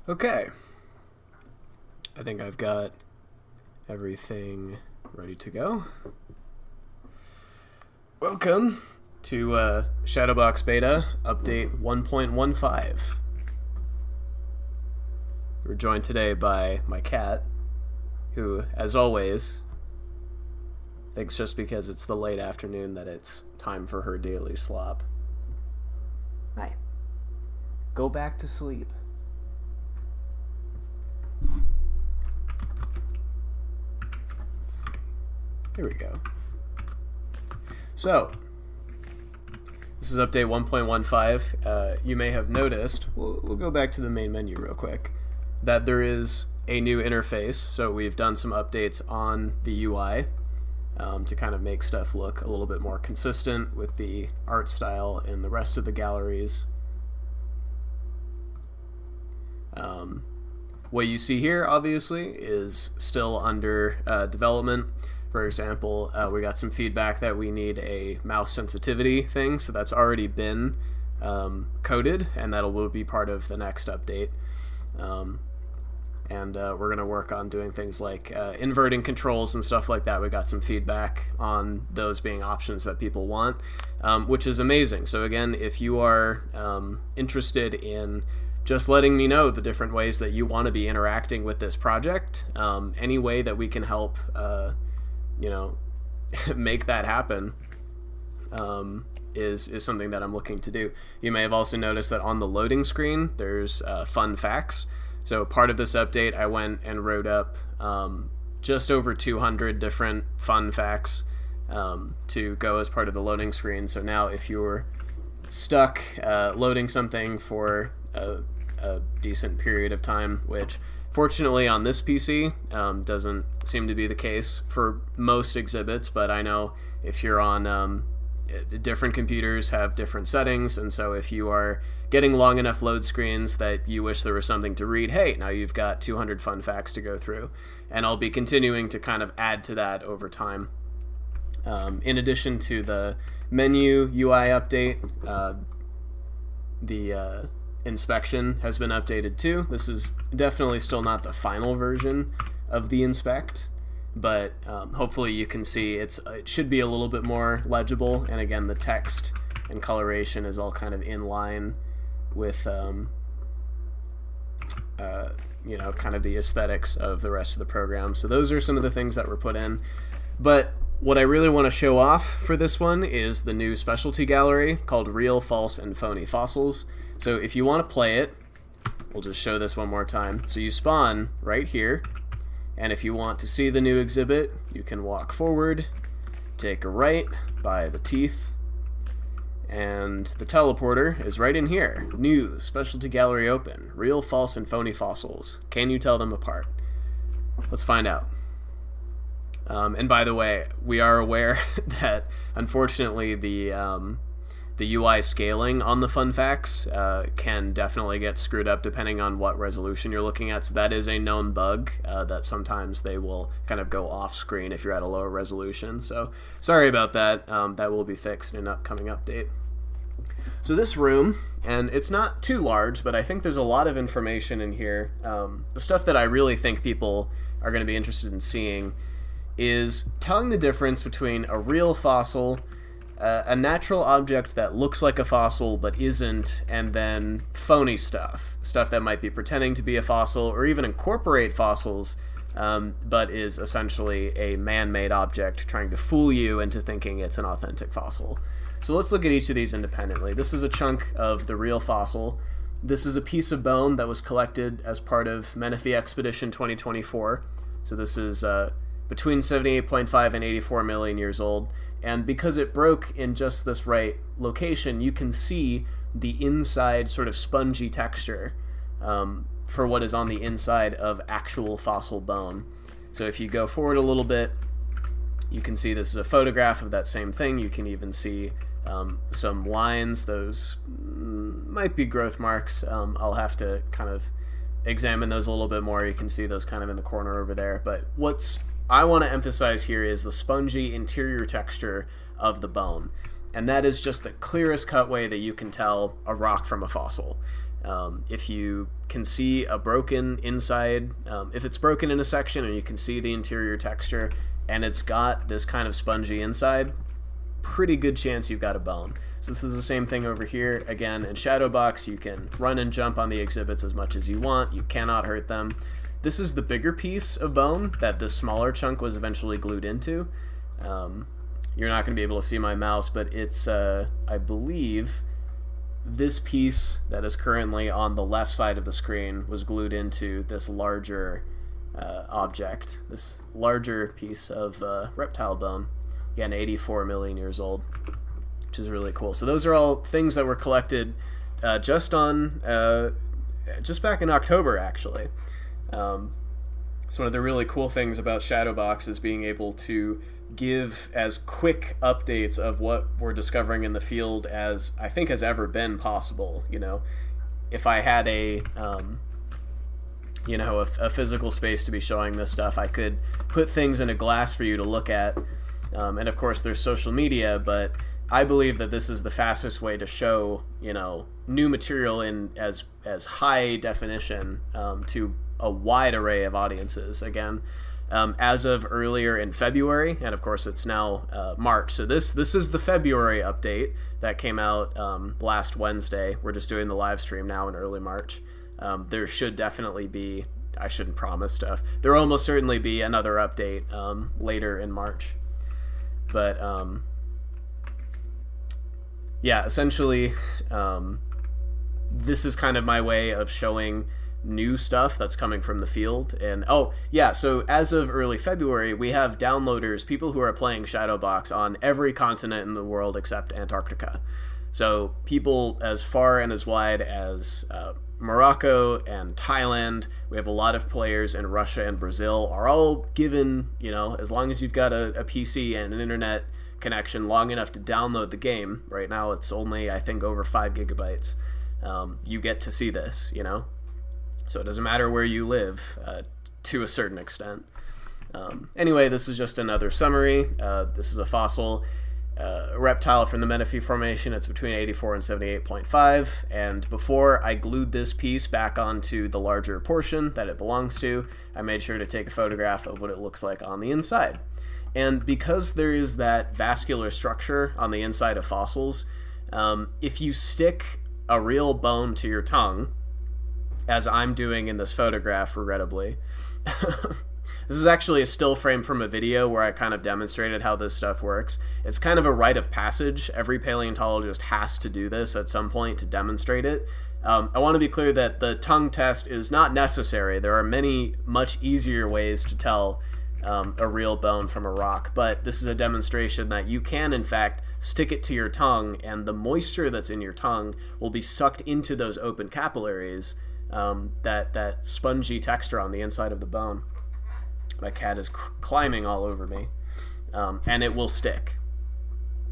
Okay, I think I've got everything ready to go. Welcome to SHADOWBOX Beta Update 1.15. We're joined today by my cat, who, as always, thinks just because it's the late afternoon that it's time for her daily slop. Hi. Go back to sleep. Here we go. So, this is update 1.15. You may have noticed, we'll go back to the main menu real quick, that there is a new interface. So we've done some updates on the UI to kind of make stuff look a little bit more consistent with the art style in the rest of the galleries. What you see here, obviously, is still under development. For example, we got some feedback that we need a mouse sensitivity thing, so that's already been coded, and that will be part of the next update. And we're going to work on doing things like inverting controls and stuff like that. We got some feedback on those being options that people want, which is amazing. So again, if you are interested in just letting me know the different ways that you want to be interacting with this project, any way that we can help make that happen is something that I'm looking to do. You may have also noticed that on the loading screen there's fun facts. So part of this update I went and wrote up just over 200 different fun facts to go as part of the loading screen. So now if you're stuck loading something for a decent period of time, which fortunately on this PC doesn't seem to be the case for most exhibits, but I know if you're on different computers have different settings, and so if you are getting long enough load screens that you wish there was something to read, hey, now you've got 200 fun facts to go through. And I'll be continuing to kind of add to that over time. In addition to the menu UI update, the inspection has been updated too. This is definitely still not the final version of the inspect, but hopefully you can see it should be a little bit more legible, and again the text and coloration is all kind of in line with kind of the aesthetics of the rest of the program. So those are some of the things that were put in, but what I really want to show off for this one is the new specialty gallery called Real, False, and Phony Fossils. So if you want to play it, we'll just show this one more time. So you spawn right here, and if you want to see the new exhibit, you can walk forward, take a right by the teeth, and the teleporter is right in here. New specialty gallery open. Real, false, and phony fossils. Can you tell them apart? Let's find out. And by the way, we are aware that unfortunately the UI scaling on the fun facts can definitely get screwed up depending on what resolution you're looking at. So that is a known bug that sometimes they will kind of go off screen if you're at a lower resolution. So sorry about that. That will be fixed in an upcoming update. So this room, and it's not too large, but I think there's a lot of information in here. The stuff that I really think people are going to be interested in seeing is telling the difference between a real fossil, a natural object that looks like a fossil but isn't, and then phony stuff that might be pretending to be a fossil or even incorporate fossils, but is essentially a man-made object trying to fool you into thinking it's an authentic fossil. So let's look at each of these independently. This is a chunk of the real fossil. This is a piece of bone that was collected as part of Menifee Expedition 2024. So this is between 78.5 and 84 million years old. And because it broke in just this right location, you can see the inside sort of spongy texture for what is on the inside of actual fossil bone. So if you go forward a little bit, you can see this is a photograph of that same thing. You can even see some lines. Those might be growth marks. I'll have to kind of examine those a little bit more. You can see those kind of in the corner over there. But what's I want to emphasize here is the spongy interior texture of the bone, and that is just the clearest cut way that you can tell a rock from a fossil. If you can see a broken inside, if it's broken in a section and you can see the interior texture and it's got this kind of spongy inside, pretty good chance you've got a bone. So this is the same thing over here. Again, in SHADOWBOX, you can run and jump on the exhibits as much as you want. You cannot hurt them. This is the bigger piece of bone that this smaller chunk was eventually glued into. You're not going to be able to see my mouse, but it's, I believe, this piece that is currently on the left side of the screen was glued into this larger object, this larger piece of reptile bone. Again, 84 million years old, which is really cool. So those are all things that were collected just back in October, actually. So one of the really cool things about SHADOWBOX is being able to give as quick updates of what we're discovering in the field as I think has ever been possible. You know, if I had a physical space to be showing this stuff, I could put things in a glass for you to look at. And of course there's social media, but I believe that this is the fastest way to show, new material in as high definition to a wide array of audiences. Again, as of earlier in February, and of course it's now March. So this is the February update that came out last Wednesday. We're just doing the live stream now in early March. There should definitely be, I shouldn't promise stuff, there will almost certainly be another update later in March. But yeah, essentially this is kind of my way of showing new stuff that's coming from the field. And oh yeah, so as of early February, we have downloaders, people who are playing SHADOWBOX on every continent in the world except Antarctica. So people as far and as wide as Morocco and Thailand, we have a lot of players in Russia and Brazil, are all given, as long as you've got a PC and an internet connection long enough to download the game. Right now it's only, I think, over 5 gigabytes. You get to see this, So it doesn't matter where you live, to a certain extent. Anyway, this is just another summary. This is a fossil reptile from the Menifee Formation. It's between 84 and 78.5. And before I glued this piece back onto the larger portion that it belongs to, I made sure to take a photograph of what it looks like on the inside. And because there is that vascular structure on the inside of fossils, if you stick a real bone to your tongue, as I'm doing in this photograph, regrettably. This is actually a still frame from a video where I kind of demonstrated how this stuff works. It's kind of a rite of passage. Every paleontologist has to do this at some point to demonstrate it. I want to be clear that the tongue test is not necessary. There are many much easier ways to tell a real bone from a rock, but this is a demonstration that you can, in fact, stick it to your tongue, and the moisture that's in your tongue will be sucked into those open capillaries, that spongy texture on the inside of the bone. My cat is climbing all over me, and it will stick.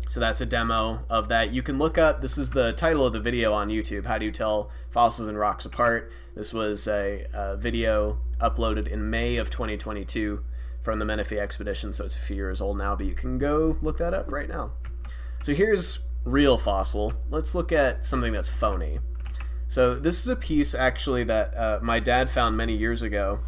So that's a demo of that. You can look up, this is the title of the video on YouTube, How Do You Tell Fossils and Rocks Apart? This was a video uploaded in May of 2022 from the Menifee expedition, so it's a few years old now, but you can go look that up right now. So here's real fossil. Let's look at something that's phony. So this is a piece actually that my dad found many years ago,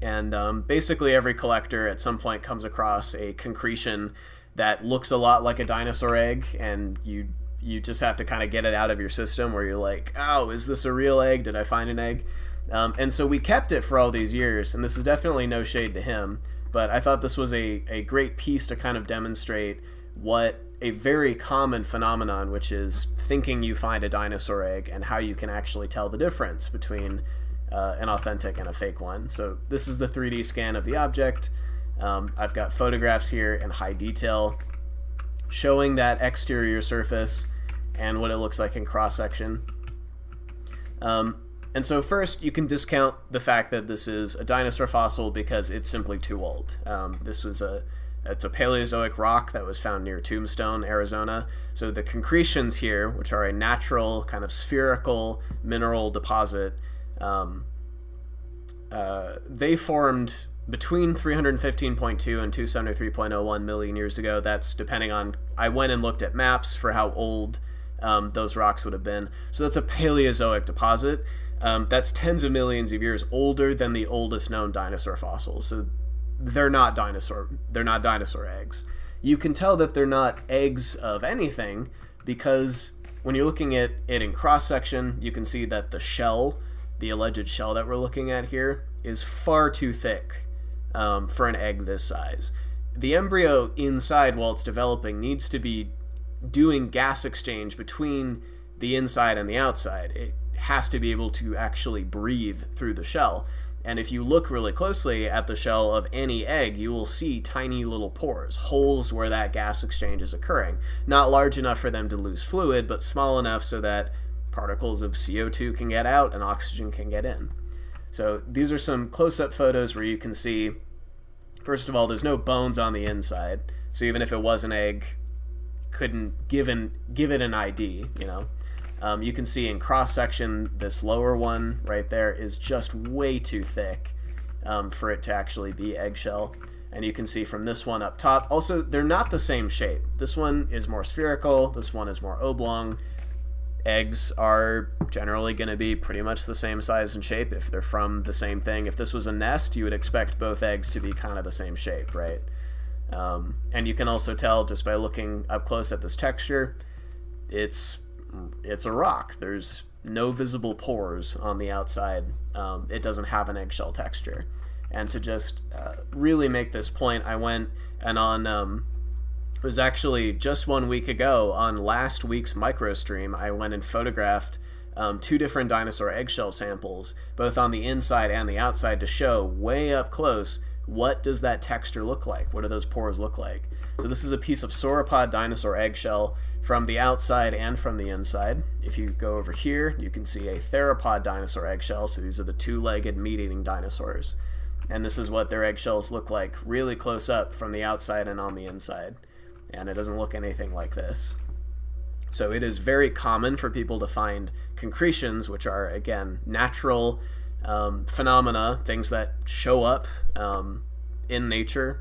and basically every collector at some point comes across a concretion that looks a lot like a dinosaur egg, and you just have to kind of get it out of your system where you're like, oh, is this a real egg? Did I find an egg? And so we kept it for all these years, and this is definitely no shade to him, but I thought this was a great piece to kind of demonstrate what a very common phenomenon, which is thinking you find a dinosaur egg, and how you can actually tell the difference between an authentic and a fake one. So this is the 3D scan of the object. I've got photographs here in high detail showing that exterior surface and what it looks like in cross-section. And so first, you can discount the fact that this is a dinosaur fossil because it's simply too old. This was it's a Paleozoic rock that was found near Tombstone, Arizona. So the concretions here, which are a natural kind of spherical mineral deposit, they formed between 315.2 and 273.01 million years ago. That's depending on, I went and looked at maps for how old those rocks would have been. So that's a Paleozoic deposit. That's tens of millions of years older than the oldest known dinosaur fossils. So they're not dinosaur eggs. You can tell that they're not eggs of anything because when you're looking at it in cross-section, you can see that the shell, the alleged shell that we're looking at here, is far too thick for an egg this size. The embryo inside, while it's developing, needs to be doing gas exchange between the inside and the outside. It has to be able to actually breathe through the shell. And if you look really closely at the shell of any egg, you will see tiny little pores, holes where that gas exchange is occurring. Not large enough for them to lose fluid, but small enough so that particles of CO2 can get out and oxygen can get in. So these are some close-up photos where you can see, first of all, there's no bones on the inside. So even if it was an egg, couldn't give it an ID, you know. You can see in cross-section, this lower one right there is just way too thick for it to actually be eggshell. And you can see from this one up top, also, they're not the same shape. This one is more spherical, this one is more oblong. Eggs are generally going to be pretty much the same size and shape if they're from the same thing. If this was a nest, you would expect both eggs to be kind of the same shape, right? And you can also tell just by looking up close at this texture, it's a rock. There's no visible pores on the outside. It doesn't have an eggshell texture. And to just really make this point, I went and on, it was actually just 1 week ago on last week's micro stream, I went and photographed 2 different dinosaur eggshell samples, both on the inside and the outside, to show way up close what does that texture look like? What do those pores look like? So this is a piece of sauropod dinosaur eggshell from the outside and from the inside. If you go over here, you can see a theropod dinosaur eggshell. So these are the 2-legged meat-eating dinosaurs. And this is what their eggshells look like really close up from the outside and on the inside. And it doesn't look anything like this. So it is very common for people to find concretions, which are, again, natural phenomena, things that show up in nature.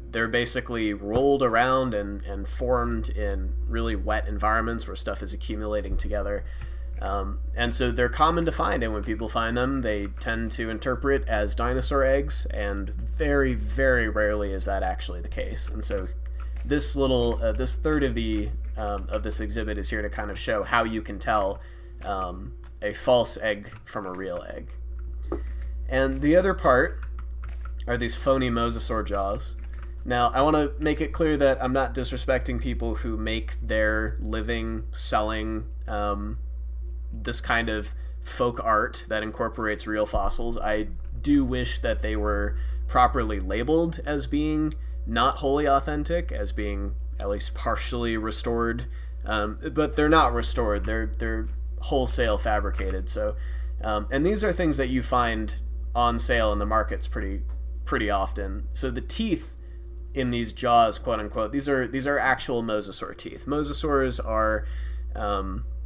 They're basically rolled around and formed in really wet environments where stuff is accumulating together. And so they're common to find, and when people find them, they tend to interpret as dinosaur eggs, and very, very rarely is that actually the case. And so this little, this third of this exhibit is here to kind of show how you can tell a false egg from a real egg. And the other part are these phony mosasaur jaws. Now, I want to make it clear that I'm not disrespecting people who make their living selling this kind of folk art that incorporates real fossils. I do wish that they were properly labeled as being not wholly authentic, as being at least partially restored, but they're not restored. They're wholesale fabricated. So, and these are things that you find on sale in the markets pretty often. So the teeth in these jaws, quote unquote, these are actual mosasaur teeth. Mosasaurs are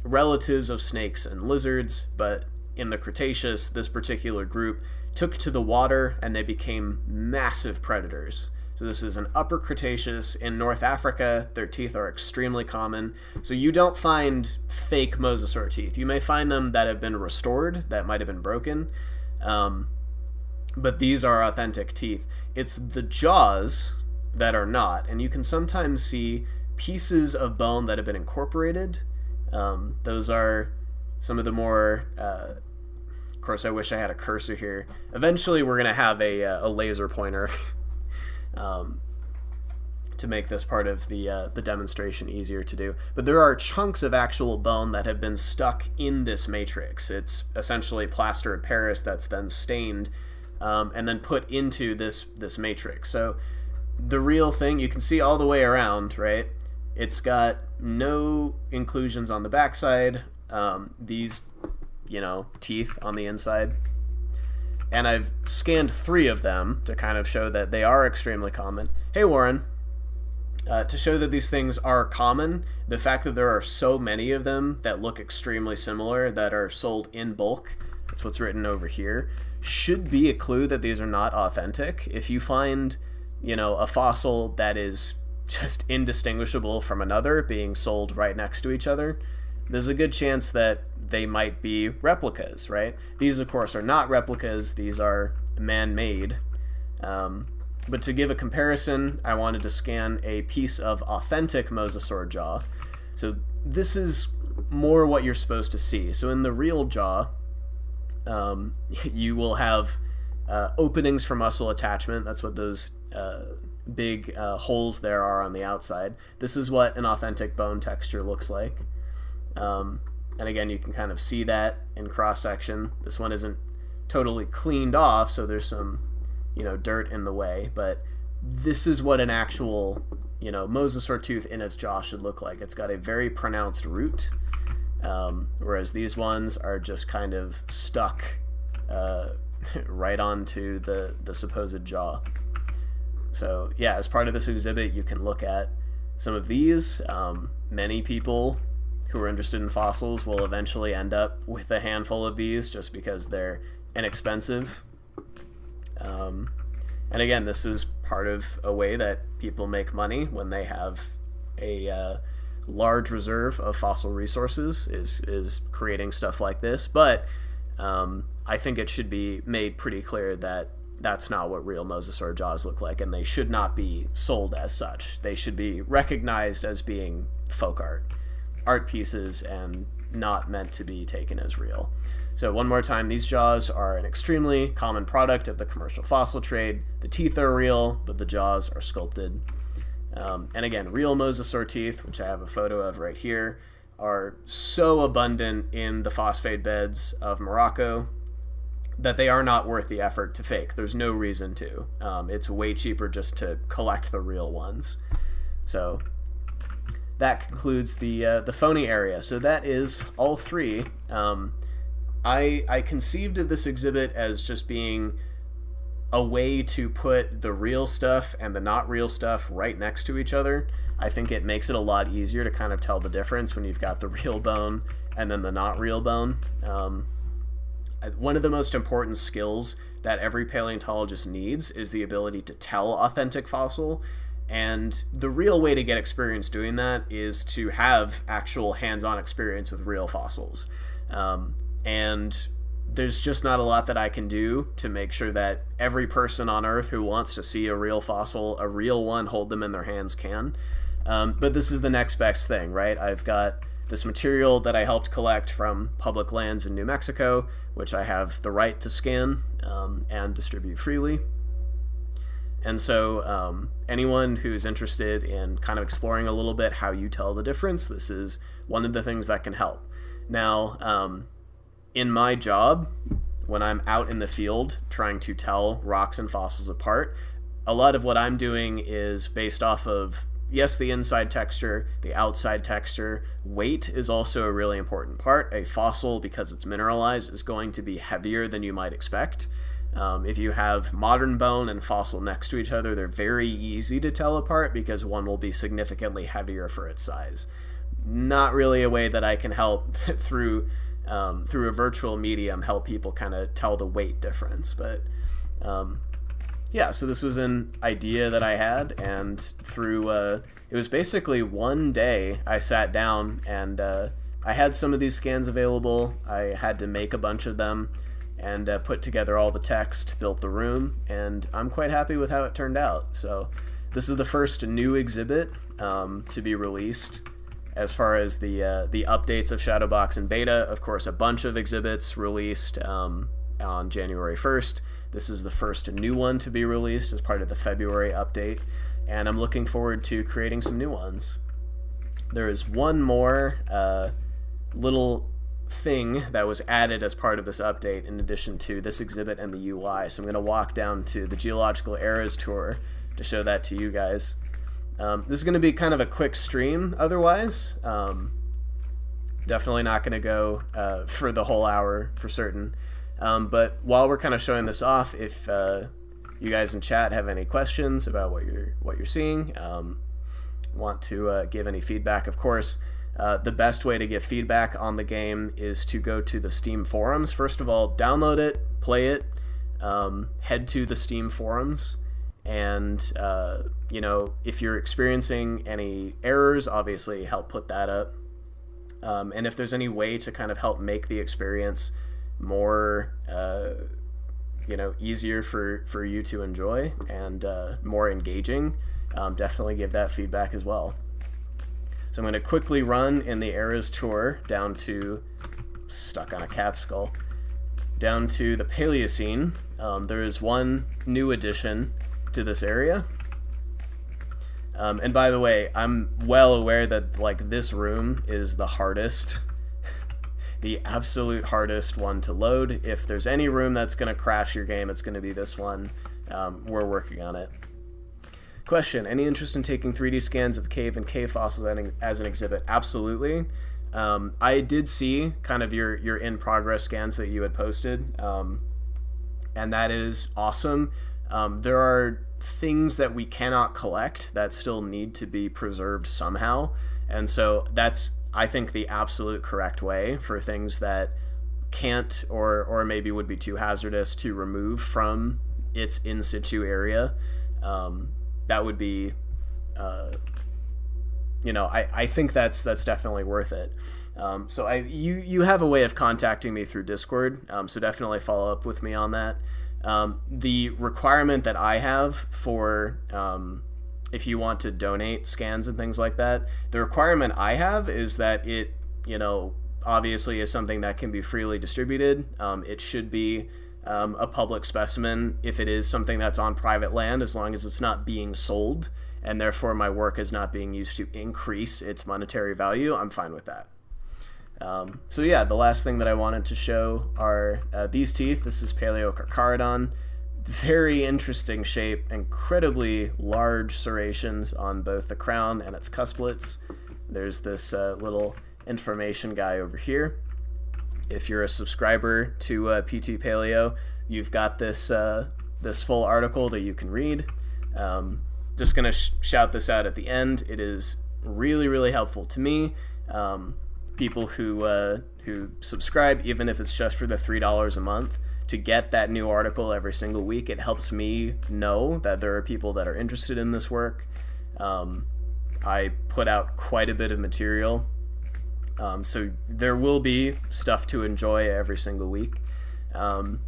relatives of snakes and lizards, but in the Cretaceous, this particular group took to the water and they became massive predators. So this is an upper Cretaceous in North Africa. Their teeth are extremely common. So you don't find fake mosasaur teeth. You may find them that have been restored, that might have been broken, but these are authentic teeth. It's the jaws that are not, and you can sometimes see pieces of bone that have been incorporated. Those are some of the more, of course I wish I had a cursor here. Eventually we're going to have a laser pointer to make this part of the demonstration easier to do. But there are chunks of actual bone that have been stuck in this matrix. It's essentially plaster of Paris that's then stained and then put into this matrix. So the real thing, you can see all the way around, right? It's got no inclusions on the backside, these, teeth on the inside. And I've scanned 3 of them to kind of show that they are extremely common. Hey, Warren, to show that these things are common, the fact that there are so many of them that look extremely similar, that are sold in bulk, that's what's written over here, should be a clue that these are not authentic. If you find, a fossil that is just indistinguishable from another being sold right next to each other, there's a good chance that they might be replicas, right? These, of course, are not replicas. These are man-made. But to give a comparison, I wanted to scan a piece of authentic mosasaur jaw. So this is more what you're supposed to see. So in the real jaw, you will have openings for muscle attachment. That's what those big holes there are on the outside. This is what an authentic bone texture looks like. And again, you can kind of see that in cross-section. This one isn't totally cleaned off, so there's some, dirt in the way, but this is what an actual, mosasaur tooth in its jaw should look like. It's got a very pronounced root, whereas these ones are just kind of stuck right onto the supposed jaw. So yeah, as part of this exhibit, you can look at some of these. Many people who are interested in fossils will eventually end up with a handful of these just because they're inexpensive. And again, this is part of a way that people make money when they have a large reserve of fossil resources, is creating stuff like this. But I think it should be made pretty clear that that's not what real mosasaur jaws look like, and they should not be sold as such. They should be recognized as being folk art pieces, and not meant to be taken as real. So one more time, these jaws are an extremely common product of the commercial fossil trade. The teeth are real, but the jaws are sculpted. And again, real mosasaur teeth, which I have a photo of right here, are so abundant in the phosphate beds of Morocco that they are not worth the effort to fake. There's no reason to. It's way cheaper just to collect the real ones. So that concludes the phony area. So that is all three. I conceived of this exhibit as just being a way to put the real stuff and the not real stuff right next to each other. I think it makes it a lot easier to kind of tell the difference when you've got the real bone and then the not real bone. One of the most important skills that every paleontologist needs is the ability to tell authentic fossil. And the real way to get experience doing that is to have actual hands-on experience with real fossils. And there's just not a lot that I can do to make sure that every person on Earth who wants to see a real fossil, a real one, hold them in their hands can. But this is the next best thing, right? I've got this material that I helped collect from public lands in New Mexico, which I have the right to scan and distribute freely. And so anyone who's interested in kind of exploring a little bit how you tell the difference, this is one of the things that can help. Now, in my job, when I'm out in the field trying to tell rocks and fossils apart, a lot of what I'm doing is based off of, yes, the inside texture, the outside texture. Weight is also a really important part. A fossil, because it's mineralized, is going to be heavier than you might expect. If you have modern bone and fossil next to each other, they're very easy to tell apart because one will be significantly heavier for its size. Not really a way that I can help through a virtual medium help people kind of tell the weight difference. But yeah, so this was an idea that I had, and through it was basically one day I sat down and I had some of these scans available. I had to make a bunch of them and put together all the text, built the room, and I'm quite happy with how it turned out. So this is the first new exhibit to be released. As far as the updates of SHADOWBOX and beta, of course, a bunch of exhibits released on January 1st. This is the first new one to be released as part of the February update, and I'm looking forward to creating some new ones. There is one more little thing that was added as part of this update in addition to this exhibit and the UI, so I'm going to walk down to the Geological Eras tour to show that to you guys. This is going to be kind of a quick stream otherwise. Definitely not going to go for the whole hour for certain. But while we're kind of showing this off, if you guys in chat have any questions about what you're seeing, want to give any feedback, of course, the best way to give feedback on the game is to go to the Steam forums. First of all, download it, play it, head to the Steam forums, And if you're experiencing any errors, obviously help put that up. And if there's any way to kind of help make the experience more easier for you to enjoy and more engaging, definitely give that feedback as well. So I'm going to quickly run in the eras tour down to, stuck on a cat skull, down to the Paleocene. There is one new addition to this area. And by the way, I'm well aware that like this room is the hardest, the absolute hardest one to load. If there's any room that's going to crash your game, it's going to be this one. We're working on it. Question, any interest in taking 3D scans of cave and cave fossils as an exhibit? Absolutely. I did see kind of your in-progress scans that you had posted, and that is awesome. There are things that we cannot collect that still need to be preserved somehow, and so that's, I think, the absolute correct way for things that can't or maybe would be too hazardous to remove from its in situ area. That would be, I think that's definitely worth it. So you have a way of contacting me through Discord, so definitely follow up with me on that. The requirement that I have for if you want to donate scans and things like that, the requirement I have is that it, obviously is something that can be freely distributed. It should be a public specimen if it is something that's on private land, as long as it's not being sold, and therefore my work is not being used to increase its monetary value. I'm fine with that. So yeah, the last thing that I wanted to show are these teeth. This is Paleocarcharodon. Very interesting shape, incredibly large serrations on both the crown and its cusplets. There's this little information guy over here. If you're a subscriber to PT Paleo, you've got this this full article that you can read. Just gonna shout this out at the end. It is really, really helpful to me. People who subscribe, even if it's just for the $3 a month, to get that new article every single week, it helps me know that there are people that are interested in this work. I put out quite a bit of material. So there will be stuff to enjoy every single week. And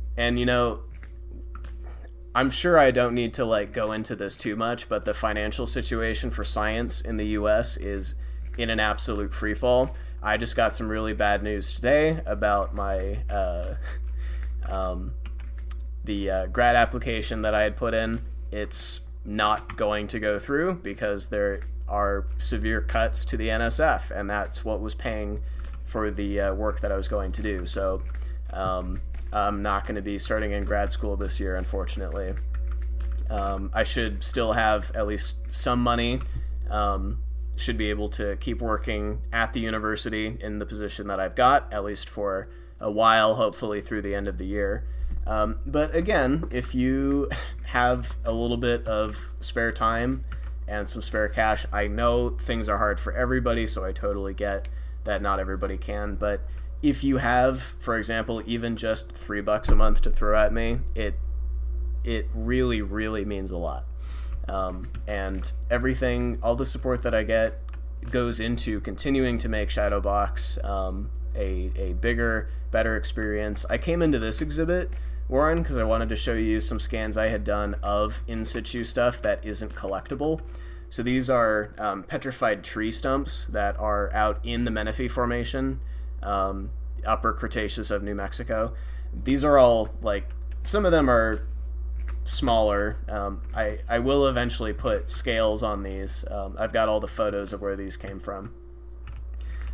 I'm sure I don't need to go into this too much, but the financial situation for science in the US is in an absolute freefall. I just got some really bad news today about my the grad application that I had put in. It's not going to go through because there are severe cuts to the NSF, and that's what was paying for the work that I was going to do. So I'm not going to be starting in grad school this year, unfortunately. I should still have at least some money, should be able to keep working at the university in the position that I've got, at least for a while, hopefully through the end of the year. But again, if you have a little bit of spare time and some spare cash, I know things are hard for everybody, so I totally get that not everybody can, but if you have, for example, even just $3 a month to throw at me, it really, really means a lot. And everything, all the support that I get goes into continuing to make SHADOWBOX a bigger, better experience. I came into this exhibit, Warren, because I wanted to show you some scans I had done of in situ stuff that isn't collectible. So these are petrified tree stumps that are out in the Menifee Formation, upper Cretaceous of New Mexico. These are all, some of them are smaller. I will eventually put scales on these. I've got all the photos of where these came from.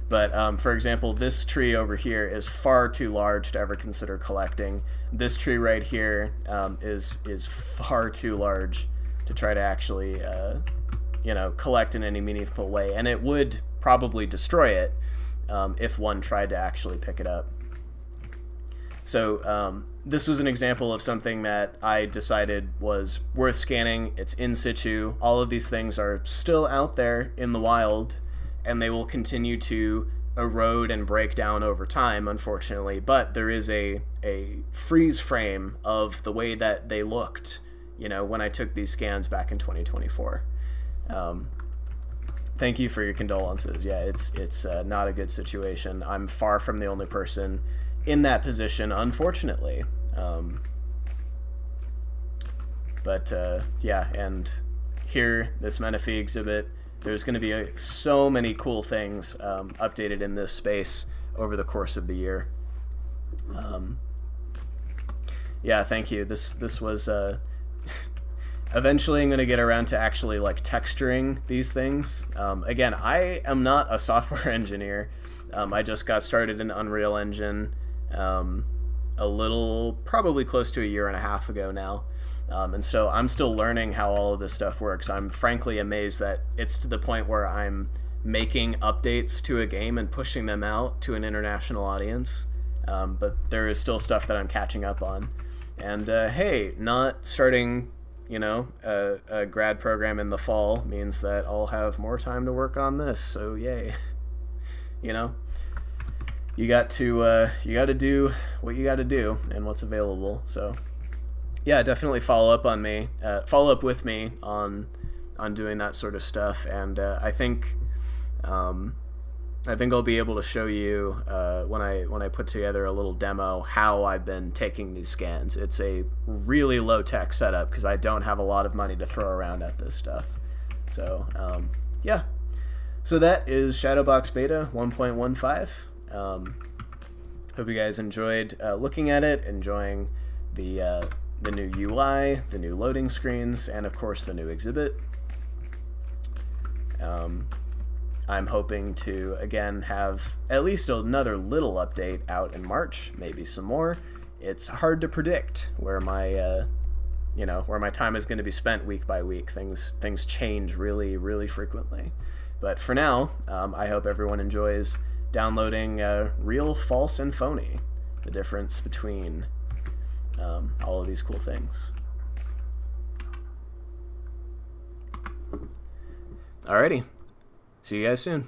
But for example, this tree over here is far too large to ever consider collecting. This tree right here is far too large to try to actually collect in any meaningful way, and it would probably destroy it if one tried to actually pick it up. So this was an example of something that I decided was worth scanning. It's in situ. All of these things are still out there in the wild, and they will continue to erode and break down over time, unfortunately. But there is a freeze frame of the way that they looked, when I took these scans back in 2024. Thank you for your condolences. Yeah, it's not a good situation. I'm far from the only person in that position, unfortunately. Yeah, and here, this Menifee exhibit, there's going to be so many cool things updated in this space over the course of the year. Yeah, thank you. This was eventually I'm going to get around to actually like texturing these things. Again, I am not a software engineer. I just got started in Unreal Engine probably close to a year and a half ago now. And so I'm still learning how all of this stuff works. I'm frankly amazed that it's to the point where I'm making updates to a game and pushing them out to an international audience. But there is still stuff that I'm catching up on. And hey, not starting, a grad program in the fall means that I'll have more time to work on this. So yay, you got to do what you got to do and what's available. So yeah, definitely follow up with me on doing that sort of stuff. And I think I'll be able to show you when I put together a little demo how I've been taking these scans. It's a really low tech setup because I don't have a lot of money to throw around at this stuff. So yeah, so that is SHADOWBOX Beta 1.15. Hope you guys enjoyed looking at it, enjoying the new UI, the new loading screens, and of course the new exhibit. I'm hoping to, again, have at least another little update out in March, maybe some more. It's hard to predict where my time is going to be spent week by week. Things change really, really frequently. But for now, I hope everyone enjoys downloading Real, False, and Phony, the difference between all of these cool things. Alrighty. See you guys soon.